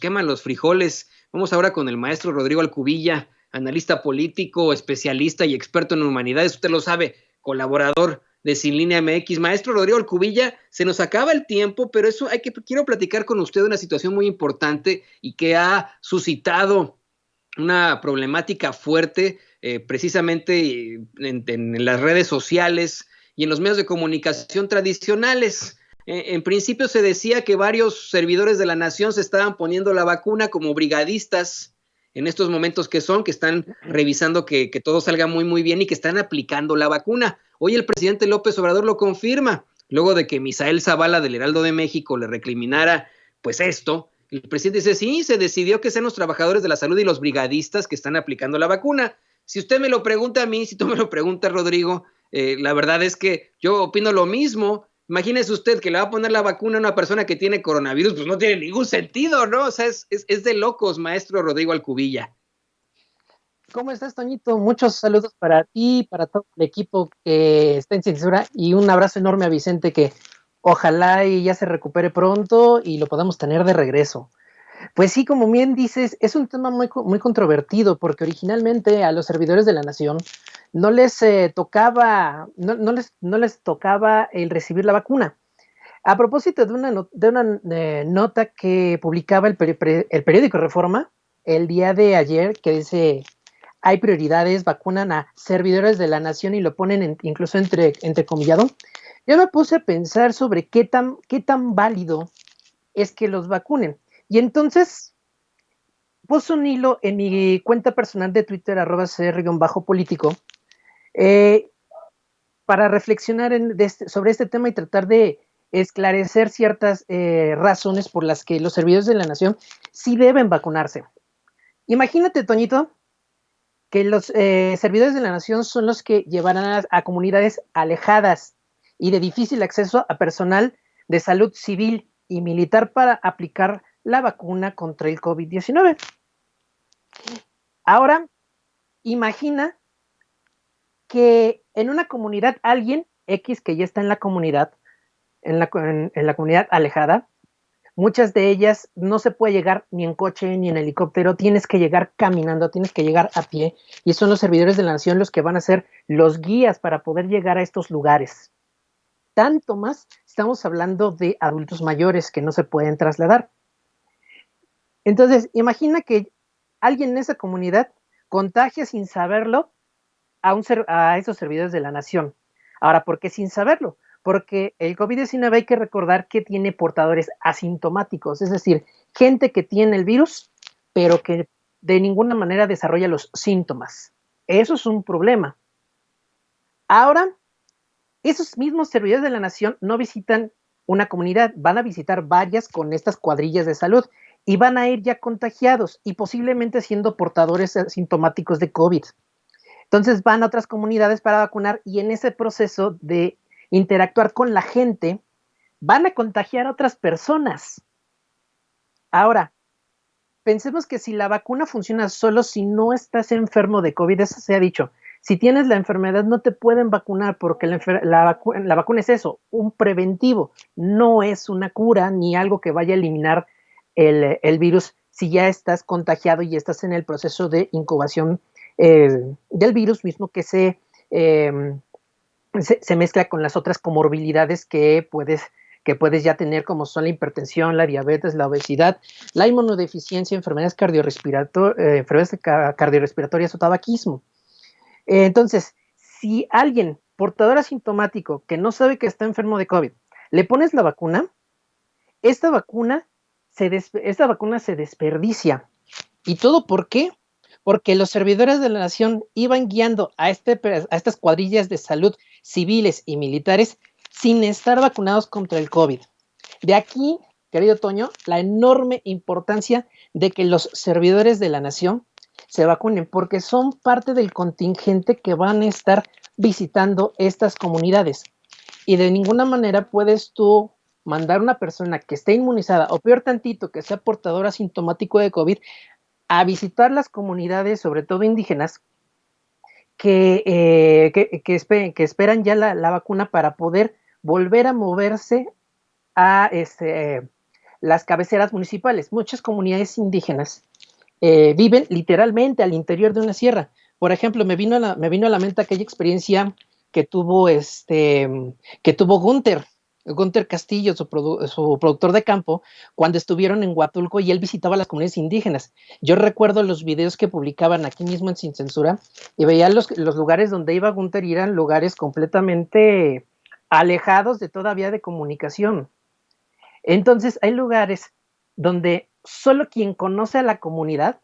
queman los frijoles. Vamos ahora con el maestro Rodrigo Alcubilla, analista político, especialista y experto en humanidades. Usted lo sabe, colaborador de Sin Línea MX. Maestro Rodrigo Alcubilla, se nos acaba el tiempo, pero quiero platicar con usted de una situación muy importante y que ha suscitado una problemática fuerte, precisamente en las redes sociales y en los medios de comunicación tradicionales. En principio se decía que varios servidores de la nación se estaban poniendo la vacuna como brigadistas en estos momentos que están revisando que todo salga muy, muy bien y que están aplicando la vacuna. Hoy el presidente López Obrador lo confirma, luego de que Misael Zavala del Heraldo de México le recriminara pues esto. El presidente dice, sí, se decidió que sean los trabajadores de la salud y los brigadistas que están aplicando la vacuna. Si usted me lo pregunta a mí, si tú me lo preguntas, Rodrigo, la verdad es que yo opino lo mismo. Imagínese usted que le va a poner la vacuna a una persona que tiene coronavirus, pues no tiene ningún sentido, ¿no? O sea, es de locos, maestro Rodrigo Alcubilla. ¿Cómo estás, Toñito? Muchos saludos para ti, para todo el equipo que está en censura y un abrazo enorme a Vicente que ojalá y ya se recupere pronto y lo podamos tener de regreso. Pues sí, como bien dices, es un tema muy controvertido porque originalmente a los servidores de la nación no les tocaba el recibir la vacuna. A propósito de una nota que publicaba el periódico Reforma el día de ayer que dice hay prioridades, vacunan a servidores de la nación y lo ponen incluso entrecomillado. Yo me puse a pensar sobre qué tan válido es que los vacunen. Y entonces puse un hilo en mi cuenta personal de Twitter, @cr-político, eh, para reflexionar sobre este tema y tratar de esclarecer ciertas razones por las que los servidores de la nación sí deben vacunarse. Imagínate, Toñito, que los servidores de la nación son los que llevarán a comunidades alejadas y de difícil acceso a personal de salud civil y militar para aplicar la vacuna contra el COVID-19. Ahora, imagina que en una comunidad alguien X que ya está en la comunidad, en la comunidad alejada, muchas de ellas no se puede llegar ni en coche ni en helicóptero, tienes que llegar caminando, tienes que llegar a pie, y son los servidores de la nación los que van a ser los guías para poder llegar a estos lugares. Tanto más, estamos hablando de adultos mayores que no se pueden trasladar. Entonces, imagina que alguien en esa comunidad contagia sin saberlo a esos servidores de la nación. Ahora, ¿por qué sin saberlo? Porque el COVID-19 hay que recordar que tiene portadores asintomáticos, es decir, gente que tiene el virus, pero que de ninguna manera desarrolla los síntomas. Eso es un problema. Ahora, esos mismos servidores de la nación no visitan una comunidad, van a visitar varias con estas cuadrillas de salud y van a ir ya contagiados y posiblemente siendo portadores asintomáticos de COVID. Entonces van a otras comunidades para vacunar y en ese proceso de interactuar con la gente van a contagiar a otras personas. Ahora, pensemos que si la vacuna funciona solo si no estás enfermo de COVID, eso se ha dicho. Si tienes la enfermedad no te pueden vacunar porque la vacuna es eso, un preventivo, no es una cura ni algo que vaya a eliminar el virus si ya estás contagiado y estás en el proceso de incubación del virus mismo se mezcla con las otras comorbilidades que puedes ya tener, como son la hipertensión, la diabetes, la obesidad, la inmunodeficiencia, enfermedades cardiorrespiratorias o tabaquismo. Entonces, si alguien portador asintomático que no sabe que está enfermo de COVID, le pones la vacuna, esta vacuna esta vacuna se desperdicia. ¿Y todo por qué? Porque los servidores de la nación iban guiando a estas cuadrillas de salud civiles y militares sin estar vacunados contra el COVID. De aquí, querido Toño, la enorme importancia de que los servidores de la nación se vacunen, porque son parte del contingente que van a estar visitando estas comunidades. Y de ninguna manera puedes tú mandar una persona que esté inmunizada, o peor tantito, que sea portador asintomático de COVID, a visitar las comunidades, sobre todo indígenas, que esperan ya la vacuna para poder volver a moverse a, las cabeceras municipales. Muchas comunidades indígenas viven literalmente al interior de una sierra. Por ejemplo, me vino a la mente aquella experiencia que tuvo Gunther Castillo, su productor de campo, cuando estuvieron en Huatulco y él visitaba las comunidades indígenas. Yo recuerdo los videos que publicaban aquí mismo en Sin Censura y veía los lugares donde iba Gunther y eran lugares completamente alejados de toda vía de comunicación. Entonces hay lugares donde solo quien conoce a la comunidad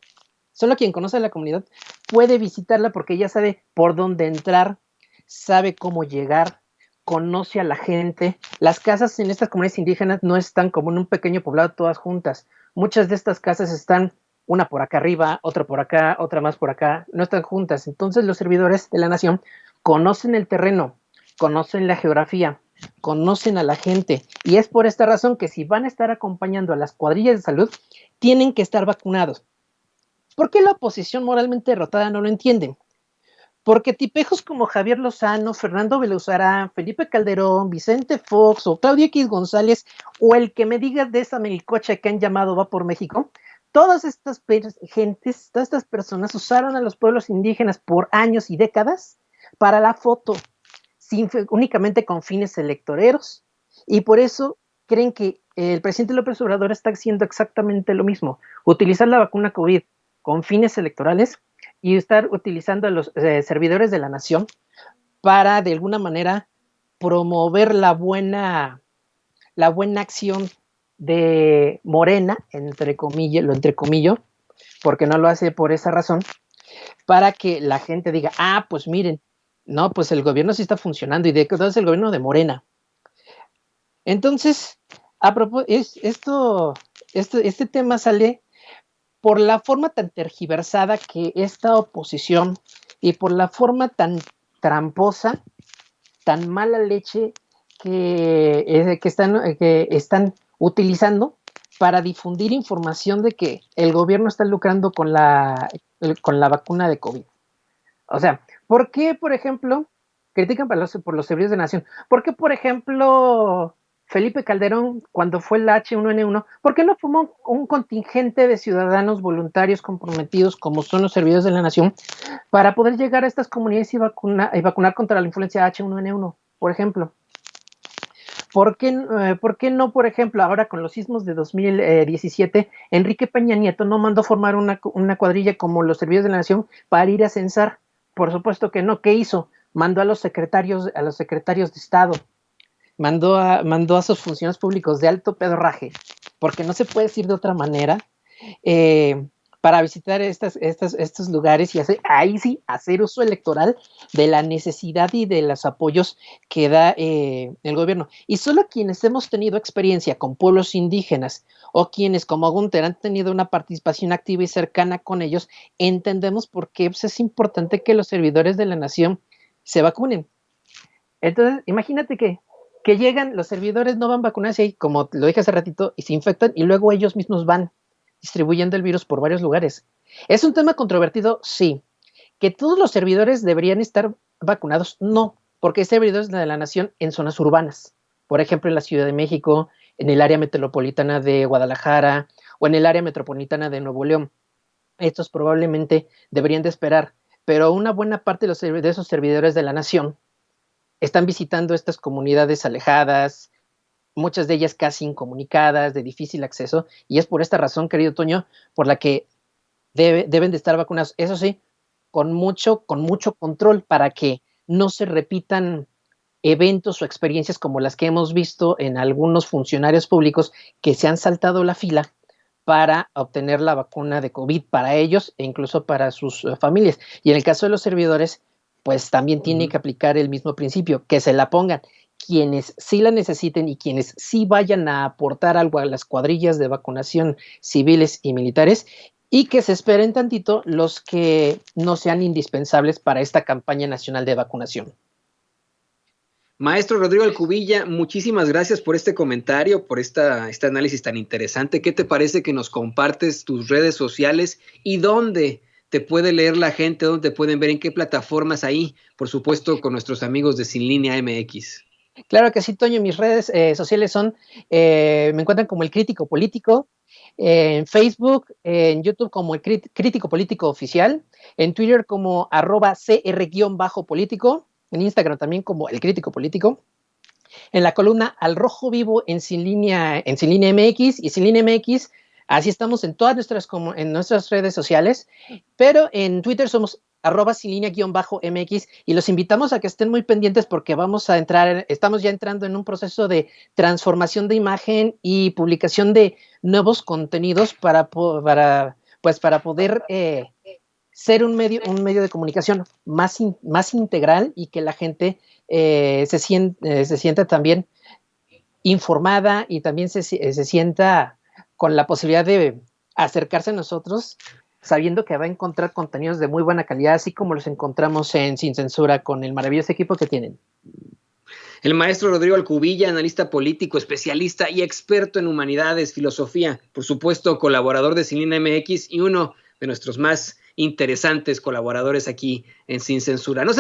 puede visitarla porque ya sabe por dónde entrar, sabe cómo llegar, conoce a la gente. Las casas en estas comunidades indígenas no están como en un pequeño poblado todas juntas. Muchas de estas casas están una por acá arriba, otra por acá, otra más por acá, no están juntas. Entonces los servidores de la nación conocen el terreno, conocen la geografía, conocen a la gente, y es por esta razón que si van a estar acompañando a las cuadrillas de salud, tienen que estar vacunados. ¿Por qué la oposición moralmente derrotada no lo entiende? Porque tipejos como Javier Lozano, Fernando Belauzarán, Felipe Calderón, Vicente Fox o Claudio X González, o el que me digas de esa melicocha que han llamado Va por México, todas estas gentes, todas estas personas usaron a los pueblos indígenas por años y décadas para la foto, únicamente con fines electoreros, y por eso creen que el presidente López Obrador está haciendo exactamente lo mismo, utilizar la vacuna COVID con fines electorales y estar utilizando a los servidores de la nación para de alguna manera promover la buena acción de Morena, lo entrecomillo, porque no lo hace por esa razón, para que la gente diga, pues miren, no, pues el gobierno sí está funcionando, y de qué es el gobierno de Morena. Entonces, este tema sale por la forma tan tergiversada que esta oposición y por la forma tan tramposa, tan mala leche que están utilizando para difundir información de que el gobierno está lucrando con la vacuna de COVID. O sea, ¿por qué, por ejemplo, critican por los servidores de nación? ¿Por qué, por ejemplo, Felipe Calderón, cuando fue el H1N1, por qué no formó un contingente de ciudadanos voluntarios comprometidos, como son los servidores de la nación, para poder llegar a estas comunidades y vacunar contra la influencia H1N1, por ejemplo? ¿Por qué no, por ejemplo, ahora con los sismos de 2017, Enrique Peña Nieto no mandó formar una cuadrilla como los servidores de la nación para ir a censar? Por supuesto que no. ¿Qué hizo? Mandó a los secretarios de Estado, mandó a sus funcionarios públicos de alto pedorraje, porque no se puede decir de otra manera, para visitar estos lugares y ahí sí hacer uso electoral de la necesidad y de los apoyos que da el gobierno. Y solo quienes hemos tenido experiencia con pueblos indígenas o quienes como Gunther han tenido una participación activa y cercana con ellos, entendemos por qué es importante que los servidores de la nación se vacunen. Entonces, imagínate que llegan, los servidores no van vacunados y, como lo dije hace ratito, y se infectan y luego ellos mismos van distribuyendo el virus por varios lugares. ¿Es un tema controvertido? Sí. ¿Que todos los servidores deberían estar vacunados? No, porque hay servidores de la nación en zonas urbanas. Por ejemplo, en la Ciudad de México, en el área metropolitana de Guadalajara o en el área metropolitana de Nuevo León. Estos probablemente deberían de esperar, pero una buena parte de esos servidores de la nación están visitando estas comunidades alejadas, muchas de ellas casi incomunicadas, de difícil acceso, y es por esta razón, querido Toño, por la que deben de estar vacunados. Eso sí, con mucho control para que no se repitan eventos o experiencias como las que hemos visto en algunos funcionarios públicos que se han saltado la fila para obtener la vacuna de COVID para ellos e incluso para sus familias. Y en el caso de los servidores, pues también tiene que aplicar el mismo principio, que se la pongan quienes sí la necesiten y quienes sí vayan a aportar algo a las cuadrillas de vacunación civiles y militares, y que se esperen tantito los que no sean indispensables para esta campaña nacional de vacunación. Maestro Rodrigo Alcubilla, muchísimas gracias por este comentario, por este análisis tan interesante. ¿Qué te parece que nos compartes tus redes sociales y dónde te puede leer la gente, dónde te pueden ver, en qué plataformas ahí? Por supuesto, con nuestros amigos de Sin Línea MX. Claro que sí, Toño. Mis redes sociales son, me encuentran como El Crítico Político, en Facebook, en YouTube como El Crítico Político Oficial, en Twitter como @cr_político, en Instagram también como El Crítico Político, en la columna Al Rojo Vivo en Sin Línea MX y Sin Línea MX. Así estamos en todas en nuestras redes sociales, pero en Twitter somos @sin línea -mx, y los invitamos a que estén muy pendientes porque estamos ya entrando en un proceso de transformación de imagen y publicación de nuevos contenidos para poder ser un medio de comunicación más integral, y que la gente se sienta también informada, y también se sienta con la posibilidad de acercarse a nosotros sabiendo que va a encontrar contenidos de muy buena calidad, así como los encontramos en Sin Censura, con el maravilloso equipo que tienen. El maestro Rodrigo Alcubilla, analista político, especialista y experto en humanidades, filosofía, por supuesto, colaborador de Sin Línea MX y uno de nuestros más interesantes colaboradores aquí en Sin Censura. No se